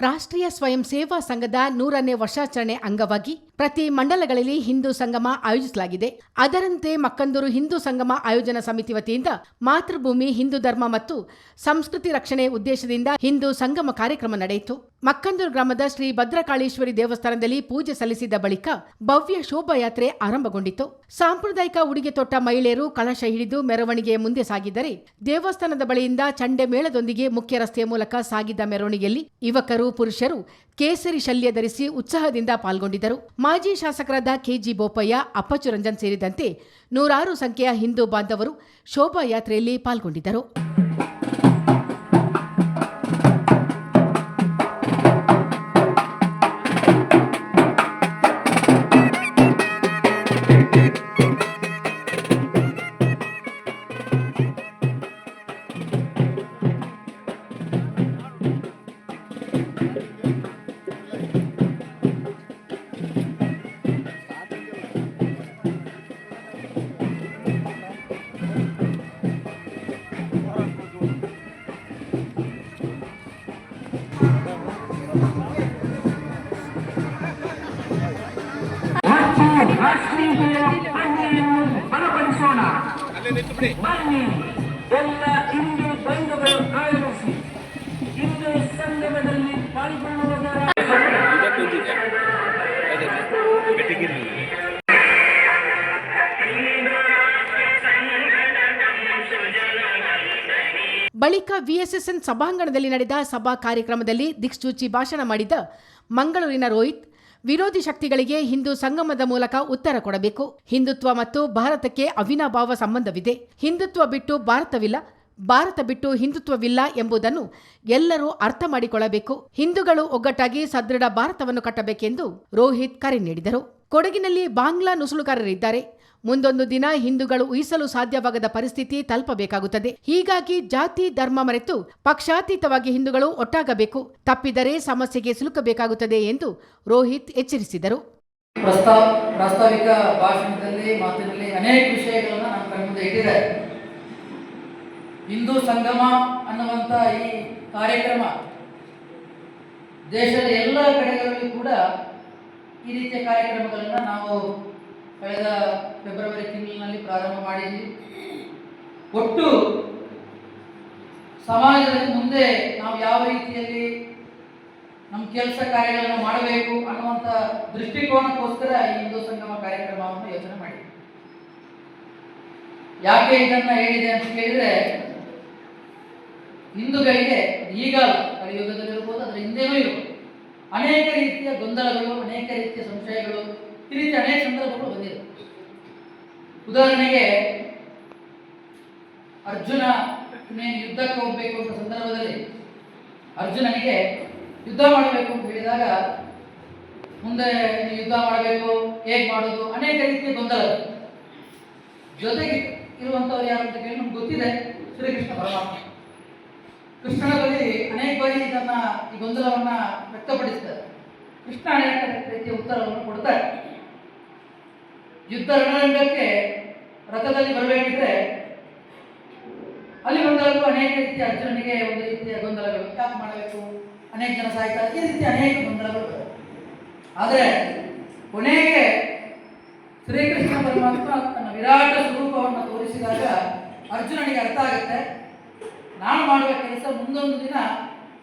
ರಾಷ್ಟ್ರೀಯ ಸ್ವಯಂ ಸೇವಾ ಸಂಘದ 100ನೇ ವರ್ಷಾಚರಣೆ ಅಂಗವಾಗಿ ಪ್ರತಿ ಮಂಡಲಗಳಲ್ಲಿ ಹಿಂದೂ ಸಂಗಮ ಆಯೋಜಿಸಲಾಗಿದೆ. ಅದರಂತೆ ಮಕ್ಕಂದೂರು ಹಿಂದೂ ಸಂಗಮ ಆಯೋಜನಾ ಸಮಿತಿ ವತಿಯಿಂದ ಮಾತೃಭೂಮಿ ಹಿಂದೂ ಧರ್ಮ ಮತ್ತು ಸಂಸ್ಕೃತಿ ರಕ್ಷಣೆ ಉದ್ದೇಶದಿಂದ ಹಿಂದೂ ಸಂಗಮ ಕಾರ್ಯಕ್ರಮ ನಡೆಯಿತು. ಮಕ್ಕಂದೂರು ಗ್ರಾಮದ ಶ್ರೀ ಭದ್ರಕಾಳೇಶ್ವರಿ ದೇವಸ್ಥಾನದಲ್ಲಿ ಪೂಜೆ ಸಲ್ಲಿಸಿದ ಬಳಿಕ ಭವ್ಯ ಶೋಭಾಯಾತ್ರೆ ಆರಂಭಗೊಂಡಿತು. ಸಾಂಪ್ರದಾಯಿಕ ಉಡುಗೆ ತೊಟ್ಟ ಮಹಿಳೆಯರು ಕಳಶ ಹಿಡಿದು ಮೆರವಣಿಗೆಯ ಮುಂದೆ ಸಾಗಿದ್ದರೆ, ದೇವಸ್ಥಾನದ ಬಳಿಯಿಂದ ಚಂಡೆ ಮೇಳದೊಂದಿಗೆ ಮುಖ್ಯ ರಸ್ತೆಯ ಮೂಲಕ ಸಾಗಿದ್ದ ಮೆರವಣಿಗೆಯಲ್ಲಿ ಯುವಕರು, ಪುರುಷರು ಕೇಸರಿ ಶಲ್ಯ ಧರಿಸಿ ಉತ್ಸಾಹದಿಂದ ಪಾಲ್ಗೊಂಡಿದ್ದರು. ಮಾಜಿ ಶಾಸಕರಾದ ಕೆಜಿ ಬೋಪಯ್ಯ, ಅಪ್ಪಚ್ಚು ರಂಜನ್ ಸೇರಿದಂತೆ ನೂರಾರು ಸಂಖ್ಯೆಯ ಹಿಂದೂ ಬಾಂಧವರು ಶೋಭಾಯಾತ್ರೆಯಲ್ಲಿ ಪಾಲ್ಗೊಂಡಿದ್ದರು. ಬಲಪಡಿಸೋಣ. ಬನ್ನಿ ಎಲ್ಲ ಹಿಂದೂ ಬಂಧುಗಳು ಆಗಮಿಸಿ ಹಿಂದೂ ಸಂಗಮದಲ್ಲಿ ಪಾಲ್ಗೊಳ್ಳುವುದರ ಬಳಿಕ ವಿಎಸ್ಎಸ್ಎನ್ ಸಭಾಂಗಣದಲ್ಲಿ ನಡೆದ ಸಭಾ ಕಾರ್ಯಕ್ರಮದಲ್ಲಿ ದಿಕ್ಸೂಚಿ ಭಾಷಣ ಮಾಡಿದ ಮಂಗಳೂರಿನ ರೋಹಿತ್, ವಿರೋಧಿ ಶಕ್ತಿಗಳಿಗೆ ಹಿಂದೂ ಸಂಗಮದ ಮೂಲಕ ಉತ್ತರ ಕೊಡಬೇಕು. ಹಿಂದುತ್ವ ಮತ್ತು ಭಾರತಕ್ಕೆ ಅವಿನಾಭಾವ ಸಂಬಂಧವಿದೆ. ಹಿಂದುತ್ವ ಬಿಟ್ಟು ಭಾರತವಿಲ್ಲ, ಭಾರತ ಬಿಟ್ಟು ಹಿಂದುತ್ವವಿಲ್ಲ ಎಂಬುದನ್ನು ಎಲ್ಲರೂ ಅರ್ಥ ಮಾಡಿಕೊಳ್ಳಬೇಕು. ಹಿಂದೂಗಳು ಒಗ್ಗಟ್ಟಾಗಿ ಸದೃಢ ಭಾರತವನ್ನು ಕಟ್ಟಬೇಕೆಂದು ರೋಹಿತ್ ಕರೆ ನೀಡಿದರು. ಕೊಡಗಿನಲ್ಲಿ ಬಾಂಗ್ಲಾ ನುಸುಳುಗಾರರಿದ್ದಾರೆ. ಮುಂದೊಂದು ದಿನ ಹಿಂದೂಗಳು ಉಯಿಸಲು ಸಾಧ್ಯವಾಗದ ಪರಿಸ್ಥಿತಿ ತಲುಪಬೇಕಾಗುತ್ತದೆ. ಹೀಗಾಗಿ ಜಾತಿ ಧರ್ಮ ಮರೆತು ಪಕ್ಷಾತೀತವಾಗಿ ಹಿಂದೂಗಳು ಒಟ್ಟಾಗಬೇಕು. ತಪ್ಪಿದರೆ ಸಮಸ್ಯೆಗೆ ಸಿಲುಕಬೇಕಾಗುತ್ತದೆ ಎಂದು ರೋಹಿತ್ ಎಚ್ಚರಿಸಿದರು. ಪ್ರಾಸ್ತಾವಿಕ ಭಾಷಣದಲ್ಲಿ ಮಾತಿನಲ್ಲಿ ಅನೇಕ ವಿಷಯಗಳನ್ನು ನಮ್ಮ ಕಣ್ಮುಂದೆ ಇಟ್ಟಿದ್ದಾರೆ. ಹಿಂದೂ ಸಂಗಮ ಅನ್ನುವಂಥ ಈ ಕಾರ್ಯಕ್ರಮ ದೇಶದ ಎಲ್ಲ ಕಡೆಗಳಲ್ಲಿ ಕೂಡ ಈ ರೀತಿಯ ಕಾರ್ಯಕ್ರಮಗಳನ್ನು ನಾವು ಕಳೆದ ಫೆಬ್ರವರಿ ತಿಂಗಳಿನಲ್ಲಿ ಪ್ರಾರಂಭ ಮಾಡಿದ್ವಿ. ಒಟ್ಟು ಸಮಾಜದಲ್ಲಿ ಮುಂದೆ ನಾವು ಯಾವ ರೀತಿಯಲ್ಲಿ ನಮ್ಮ ಕೆಲಸ ಕಾರ್ಯಗಳನ್ನು ಮಾಡಬೇಕು ಅನ್ನುವಂಥ ದೃಷ್ಟಿಕೋನಕ್ಕೋಸ್ಕರ ಈ ಹಿಂದೂ ಸಂಗಮ ಕಾರ್ಯಕ್ರಮವನ್ನು ಯೋಚನೆ ಮಾಡಿದ್ವಿ. ಯಾಕೆ ಇದನ್ನು ಹೇಳಿದೆ ಅಂತ ಕೇಳಿದರೆ, ಹಿಂದೂಗಳಿಗೆ ಈಗ ಕಲಿಯುಗದಲ್ಲಿರ್ಬೋದು, ಅದರ ಹಿಂದೆನೂ ಇರ್ಬೋದು, ಅನೇಕ ರೀತಿಯ ಗೊಂದಲಗಳು, ಅನೇಕ ರೀತಿಯ ಸಂಶಯಗಳು, ಈ ರೀತಿ ಅನೇಕ ಸಂದರ್ಭಗಳು ಬಂದಿದೆ. ಉದಾಹರಣೆಗೆ, ಅರ್ಜುನ ಯುದ್ಧಕ್ಕೆ ಹೋಗಬೇಕು ಅಂತ ಸಂದರ್ಭದಲ್ಲಿ ಅರ್ಜುನನಿಗೆ ಯುದ್ಧ ಮಾಡಬೇಕು ಅಂತ ಹೇಳಿದಾಗ ಮುಂದೆ ಯುದ್ಧ ಮಾಡಬೇಕು, ಹೇಗೆ ಮಾಡೋದು, ಅನೇಕ ರೀತಿಯ ಗೊಂದಲಗಳು. ಜೊತೆಗೆ ಇರುವಂಥವ್ರು ಯಾರು ಅಂತ ಕೇಳಿ ನಮ್ಗೆ ಗೊತ್ತಿದೆ, ಶ್ರೀಕೃಷ್ಣ ಪರಮಾತ್ಮ. ಕೃಷ್ಣನ ಬಳಿ ಅನೇಕ ಬಾರಿ ಇದನ್ನ ಈ ಗೊಂದಲವನ್ನ ವ್ಯಕ್ತಪಡಿಸ್ತಾರೆ. ಕೃಷ್ಣ ಅನೇಕ ರೀತಿಯ ಉತ್ತರವನ್ನು ಕೊಡ್ತಾರೆ. ಯುದ್ಧ ರಣರಂಗಕ್ಕೆ ರಥದಲ್ಲಿ ಬರಬೇಕಿದ್ರೆ ಅಲ್ಲಿ ಬಂದಾಗಲೂ ಅನೇಕ ರೀತಿಯ ಅರ್ಜುನನಿಗೆ ಒಂದು ರೀತಿಯ ಗೊಂದಲಗಳು, ಯಾಕೆ ಮಾಡಬೇಕು, ಅನೇಕ ಜನ ಸಾಯ್ತಾರೆ, ಈ ರೀತಿ ಅನೇಕ ಗೊಂದಲಗಳು. ಆದರೆ ಕೊನೆಗೆ ಶ್ರೀಕೃಷ್ಣ ಪರಮಾತ್ಮ ತನ್ನ ವಿರಾಟ ಸ್ವರೂಪವನ್ನು ತೋರಿಸಿದಾಗ ಅರ್ಜುನನಿಗೆ ಅರ್ಥ ಆಗುತ್ತೆ, ನಾನು ಮಾಡುವ ಕೆಲಸ ಮುಂದೊಂದು ದಿನ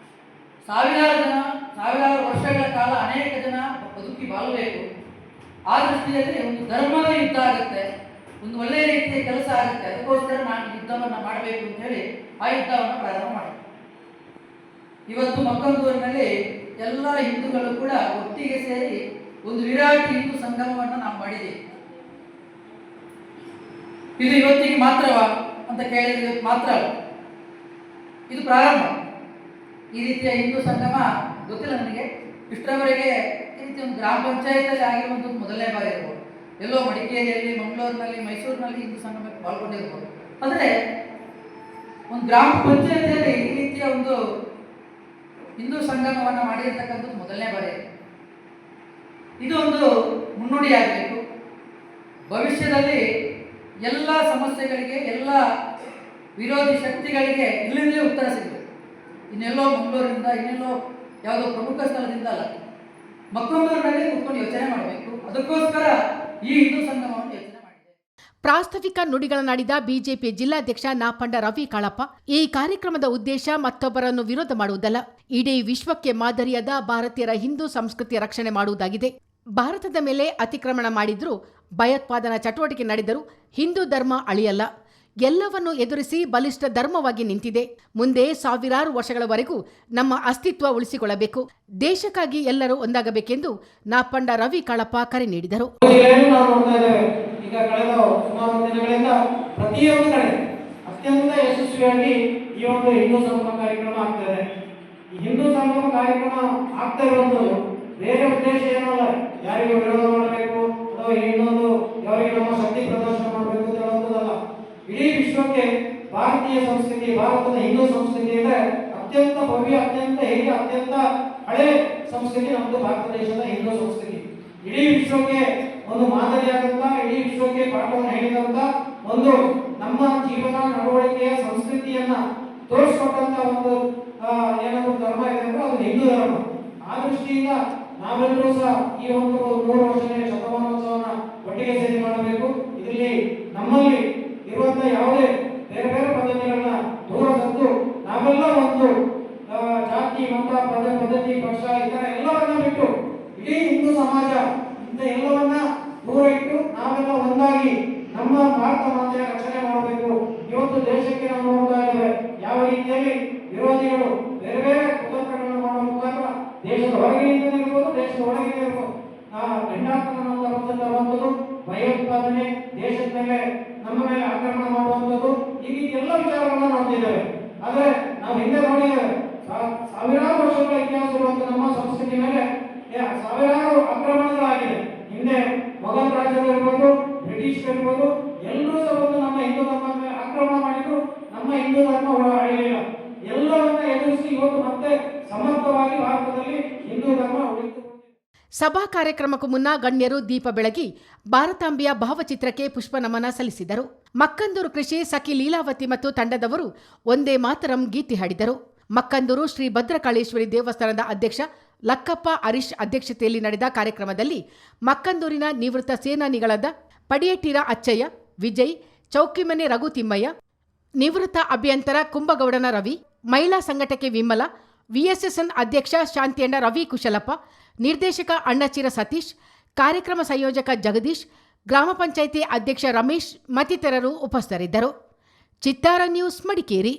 ಸಾವಿರಾರು ವರ್ಷಗಳ ಕಾಲ ಅನೇಕ ಜನ ಬದುಕಿ ಬಾಳಬೇಕು. ಆ ದೃಷ್ಟಿಯಲ್ಲಿ ಒಂದು ಧರ್ಮದ ಯುದ್ಧ ಆಗುತ್ತೆ, ಒಂದು ಒಳ್ಳೆಯ ರೀತಿಯ ಕೆಲಸ ಆಗುತ್ತೆ. ಅದಕ್ಕೋಸ್ಕರ ನಾನು ಯುದ್ಧವನ್ನು ಮಾಡಬೇಕು ಅಂತ ಹೇಳಿ ಆ ಯುದ್ಧವನ್ನು ಪ್ರಾರಂಭ ಮಾಡಿದೆ. ಇವತ್ತು ಮಕ್ಕಂದೂರಿನಲ್ಲಿ ಎಲ್ಲ ಹಿಂದೂಗಳು ಕೂಡ ಒಟ್ಟಿಗೆ ಸೇರಿ ಒಂದು ವಿರಾಟ್ ಹಿಂದೂ ಸಂಗಮವನ್ನು ನಾವು ಮಾಡಿದ್ದೀವಿ. ಇದು ಇವತ್ತಿಗೆ ಮಾತ್ರವಾ ಅಂತ ಕೇಳಿದ್ರೆ ಮಾತ್ರ ಇದು ಪ್ರಾರಂಭ. ಈ ರೀತಿಯ ಹಿಂದೂ ಸಂಗಮ ಗೊತ್ತಿಲ್ಲ ನನಗೆ. ಇಷ್ಟರವರೆಗೆ ಈ ರೀತಿ ಒಂದು ಗ್ರಾಮ ಪಂಚಾಯತಲ್ಲಿ ಆಗಿರುವಂಥದ್ದು ಮೊದಲನೇ ಬಾರಿ ಇರ್ಬೋದು. ಎಲ್ಲೋ ಮಡಿಕೇರಿಯಲ್ಲಿ, ಮಂಗಳೂರಿನಲ್ಲಿ, ಮೈಸೂರಿನಲ್ಲಿ ಹಿಂದೂ ಸಂಗಮಕ್ಕೆ ಪಾಲ್ಗೊಂಡಿರ್ಬೋದು. ಆದರೆ ಒಂದು ಗ್ರಾಮ ಪಂಚಾಯತಿಯಲ್ಲಿ ಈ ರೀತಿಯ ಒಂದು ಹಿಂದೂ ಸಂಗಮವನ್ನು ಮಾಡಿರ್ತಕ್ಕಂಥದ್ದು ಮೊದಲನೇ ಬಾರಿ. ಇದು ಒಂದು ಮುನ್ನುಡಿಯಾಗಬೇಕು. ಭವಿಷ್ಯದಲ್ಲಿ ಎಲ್ಲ ಸಮಸ್ಯೆಗಳಿಗೆ, ಎಲ್ಲ ವಿರೋಧಿ ಶಕ್ತಿಗಳಿಗೆ ಇಲ್ಲಿಂದಲೇ ಉತ್ತರ ಸಿಗಬೇಕು. ಇನ್ನೆಲ್ಲೋ ಮಂಗಳೂರಿನಿಂದ, ಇನ್ನೆಲ್ಲೋ ಯಾವುದೋ ಪ್ರಮುಖ ಸ್ಥಳದಿಂದ ಅಲ್ಲ, ಮಕ್ಕಳಲ್ಲಿ ಕೂತ್ಕೊಂಡು ಯೋಚನೆ ಮಾಡಬೇಕು. ಅದಕ್ಕೋಸ್ಕರ ಈ ಹಿಂದೂ ಸಂಗಮವನ್ನು ಯೋಚನೆ ಮಾಡಿದೆ. ಪ್ರಾಸ್ತಾವಿಕ ನುಡಿಗಳನ್ನಾಡಿದ ಬಿಜೆಪಿ ಜಿಲ್ಲಾಧ್ಯಕ್ಷ ನಾಪಂಡ ರವಿ ಕಾಳಪ್ಪ, ಈ ಕಾರ್ಯಕ್ರಮದ ಉದ್ದೇಶ ಮತ್ತೊಬ್ಬರನ್ನು ವಿರೋಧ ಮಾಡುವುದಲ್ಲ, ಇಡೀ ವಿಶ್ವಕ್ಕೆ ಮಾದರಿಯಾದ ಭಾರತೀಯರ ಹಿಂದೂ ಸಂಸ್ಕೃತಿಯ ರಕ್ಷಣೆ ಮಾಡುವುದಾಗಿದೆ. ಭಾರತದ ಮೇಲೆ ಅತಿಕ್ರಮಣ ಮಾಡಿದ್ರೂ, ಭಯೋತ್ಪಾದನಾ ಚಟುವಟಿಕೆ ನಡೆದರೂ ಹಿಂದೂ ಧರ್ಮ ಅಳಿಯಲ್ಲ. ಎಲ್ಲವನ್ನೂ ಎದುರಿಸಿ ಬಲಿಷ್ಠ ಧರ್ಮವಾಗಿ ನಿಂತಿದೆ. ಮುಂದೆ ಸಾವಿರಾರು ವರ್ಷಗಳವರೆಗೂ ನಮ್ಮ ಅಸ್ತಿತ್ವ ಉಳಿಸಿಕೊಳ್ಳಬೇಕು. ದೇಶಕ್ಕಾಗಿ ಎಲ್ಲರೂ ಒಂದಾಗಬೇಕೆಂದು ನಾಪಂಡ ರವಿ ಕಾಳಪ್ಪ ಕರೆ ನೀಡಿದರು. ಈಗ ಕಳೆದ ಸುಮಾರು ದಿನಗಳಿಂದ ಪ್ರತಿಯೊಂದು ಕಡೆ ಅತ್ಯಂತ ಯಶಸ್ವಿಯಾಗಿ ಈ ಒಂದು ಹಿಂದೂ ಸಂಗಮ ಕಾರ್ಯಕ್ರಮ ಆಗ್ತದೆ. ಈ ಹಿಂದೂ ಸಂಗಮ ಕಾರ್ಯಕ್ರಮ ಆಗ್ತಾ ಇರೋದು ಬೇರೆ ಉದ್ದೇಶ ಏನಲ್ಲ, ಯಾರಿಗೂ ವಿರೋಧ ಮಾಡಬೇಕು ಅಥವಾ ಇನ್ನೊಂದು ಯಾರಿಗೆ ನಮ್ಮ ಶಕ್ತಿ ಪ್ರದರ್ಶನ ಮಾಡಬೇಕು ಅಂತ ಹೇಳುವುದಲ್ಲ. ಇಡೀ ವಿಶ್ವಕ್ಕೆ ಭಾರತೀಯ ಸಂಸ್ಕೃತಿ, ಭಾರತದ ಹಿಂದೂ ಸಂಸ್ಕೃತಿ ಅಂದರೆ ಅತ್ಯಂತ ಭವ್ಯ, ಅತ್ಯಂತ ಹಿರಿಯ, ಅತ್ಯಂತ ಹಳೆ ಸಂಸ್ಕೃತಿ ನಮ್ಮದು ಭಾರತ ದೇಶದ ಹಿಂದೂ ಸಂಸ್ಕೃತಿ. ಇಡೀ ವಿಶ್ವಕ್ಕೆ ಒಂದು ಮಾದರಿಯಾದಂತ, ಇಡೀ ವಿಶ್ವಕ್ಕೆ ಪಾಠವನ್ನು ಹೇಳಿದಂತ ಒಂದು ನಮ್ಮ ಜೀವನ ನಡವಳಿಕೆಯ ಸಂಸ್ಕೃತಿಯನ್ನ ತೋರಿಸಿಕೊಟ್ಟಂತ ಒಂದು ಏನಾದ್ರು ಧರ್ಮ ಇದೆ ಅಂದ್ರೆ ಅದು ಹಿಂದೂ ಧರ್ಮ. ಆ ದೃಷ್ಟಿಯಿಂದ ನಾವೆಲ್ಲರೂ ಸಹ ಈ ಒಂದು 100 ವರ್ಷದ ಶತಮಾನೋತ್ಸವನ ಒಟ್ಟಿಗೆ ಸೇರಿ ಮಾಡಬೇಕು. ಇದರಲ್ಲಿ ನಮ್ಮಲ್ಲಿ ಇರುವಂತ ಯಾವುದೇ ಬೇರೆ ಬೇರೆ ಪದ್ಧತಿಗಳನ್ನ ದೂರ ತಂದು ನಾವೆಲ್ಲ ಒಂದು ಜಾತಿ, ಮತ, ಪದ್ಧತಿ, ಪಕ್ಷ ಇತರ ಎಲ್ಲವನ್ನ ಬಿಟ್ಟು ಇಡೀ ಹಿಂದೂ ಸಮಾಜ ಇಂಥ ಎಲ್ಲವನ್ನ ದೂರ ಇಟ್ಟು ನಾವೆಲ್ಲ ಒಂದಾಗಿ ನಮ್ಮ ಭಾರತ ಮಾತೆಯ ರಕ್ಷಣೆ ಮಾಡಬೇಕು. ಇವತ್ತು ದೇಶಕ್ಕೆ ನಾವು ನೋಡ್ತಾ ಇದ್ದೇವೆ ಯಾವ ರೀತಿಯಲ್ಲಿ ವಿರೋಧಿಗಳು ಬೇರೆ ಬೇರೆ ಕುತಂತ್ರಗಳನ್ನು ಮಾಡುವ ಮುಖಾಂತರ ದೇಶದ ಹೊರಗಿನಿಂದ ಇರ್ಬೋದು, ದೇಶದ ಒಳಗಿನ ಇರ್ಬೋದು, ತರುವಂಥದ್ದು, ಭಯೋತ್ಪಾದನೆ, ದೇಶದ ಮೇಲೆ ನಮ್ಮ ಮೇಲೆ ಆಕ್ರಮಣ ಮಾಡುವಂಥದ್ದು, ಈ ರೀತಿ ಎಲ್ಲ ವಿಚಾರಗಳನ್ನ ನೋಡ್ತಿದ್ದೇವೆ. ಆದ್ರೆ ನಾವು ಹಿಂದೆ ನೋಡಿದ್ದೇವೆ, ಸಾವಿರಾರು ವರ್ಷಗಳ ಇತಿಹಾಸ ಇರುವಂತ ನಮ್ಮ ಸಂಸ್ಕೃತಿ ಮೇಲೆ ಸಾವಿರಾರು ಆಕ್ರಮಣಗಳಾಗಿದೆ. ಹಿಂದೆ ಮೊಘಲ್ ರಾಜ್ಯಗಳು ಇರ್ಬೋದು, ಬ್ರಿಟಿಷ್ ಇರ್ಬೋದು, ಎಲ್ಲರೂ ಸಹ ಬಂದು ನಮ್ಮ ಹಿಂದೂ ಧರ್ಮದ ಮೇಲೆ ಆಕ್ರಮಣ ಮಾಡಿದ್ರು. ನಮ್ಮ ಹಿಂದೂ ಧರ್ಮ ಅಳಿಯಲಿಲ್ಲ. ಎಲ್ಲವನ್ನ ಎದುರಿಸಿ ಇವತ್ತು ಮತ್ತೆ ಸಮರ್ಥವಾಗಿ ಭಾರತದಲ್ಲಿ ಹಿಂದೂ ಧರ್ಮ ಉಳಿತು. ಸಭಾ ಕಾರ್ಯಕ್ರಮಕ್ಕೂ ಮುನ್ನ ಗಣ್ಯರು ದೀಪ ಬೆಳಗಿ ಭಾರತಾಂಬೆಯ ಭಾವಚಿತ್ರಕ್ಕೆ ಪುಷ್ಪ ನಮನ ಸಲ್ಲಿಸಿದರು. ಮಕ್ಕಂದೂರು ಕೃಷಿ ಸಖಿ ಲೀಲಾವತಿ ಮತ್ತು ತಂಡದವರು ಒಂದೇ ಮಾತರಂ ಗೀತೆ ಹಾಡಿದರು. ಮಕ್ಕಂದೂರು ಶ್ರೀ ಭದ್ರಕಾಳೇಶ್ವರಿ ದೇವಸ್ಥಾನದ ಅಧ್ಯಕ್ಷ ಲಕ್ಕಪ್ಪ ಹರೀಶ್ ಅಧ್ಯಕ್ಷತೆಯಲ್ಲಿ ನಡೆದ ಕಾರ್ಯಕ್ರಮದಲ್ಲಿ ಮಕ್ಕಂದೂರಿನ ನಿವೃತ್ತ ಸೇನಾನಿಗಳಾದ ಪಡಿಯಟ್ಟಿರ ಅಚ್ಚಯ್ಯ, ವಿಜಯ್, ಚೌಕಿಮನೆ ರಘು ತಿಮ್ಮಯ್ಯ, ನಿವೃತ್ತ ಅಭಿಯಂತರ ಕುಂಬಗೌಡನ ರವಿ, ಮಹಿಳಾ ಸಂಘಟಕೆ ವಿಮಲ, ವಿಎಸ್ಎಸ್ಎನ್ ಅಧ್ಯಕ್ಷ ಶಾಂತಿಯಣ್ಣ ರವಿ ಕುಶಲಪ್ಪ, ನಿರ್ದೇಶಕ ಅಣ್ಣಚಿರ ಸತೀಶ್, ಕಾರ್ಯಕ್ರಮ ಸಂಯೋಜಕ ಜಗದೀಶ್, ಗ್ರಾಮ ಪಂಚಾಯಿತಿ ಅಧ್ಯಕ್ಷ ರಮೇಶ್ ಮತ್ತಿತರರು ಉಪಸ್ಥಿತರಿದ್ದರು. ಚಿತ್ತಾರ ನ್ಯೂಸ್, ಮಡಿಕೇರಿ.